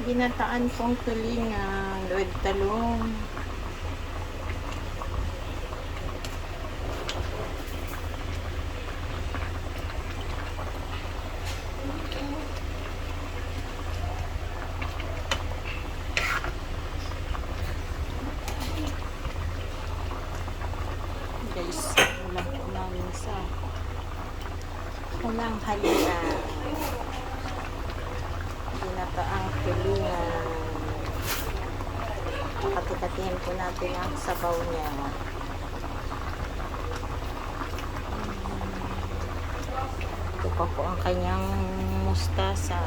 Ginataan pong tulingan, luwed talong. Guys, ulam po namin sa walang halian. Ginataang tulingan. Pati-patihin po natin ang sabaw niya. Ito pa po ang kanyang mustasa.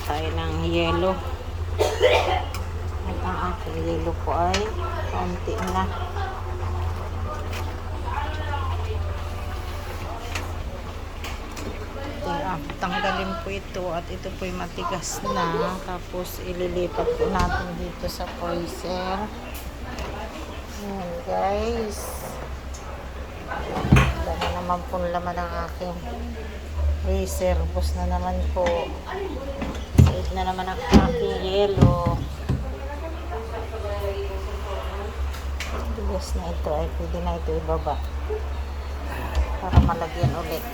Tayo ng yelo. At ang aking yelo po ay kaunti na. Tanggalin po ito at ito po ay matigas na. Tapos ililipat po natin dito sa freezer. Ayan guys. Wala na naman po laman ang aking freezer. Bus na naman po. Save na naman ang aking yelo. Bigas na ito ay pwede na ito ibaba para malagyan ulit.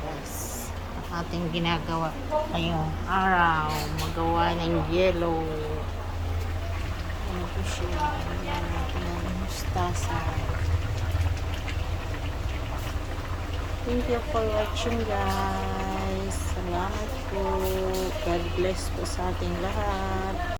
Yes. Ang ating ginagawa ngayong araw, magawa ng yelo. Ano po siya? Ayan, mustasa. Thank you for watching guys. Salamat po. God bless po sa ating lahat.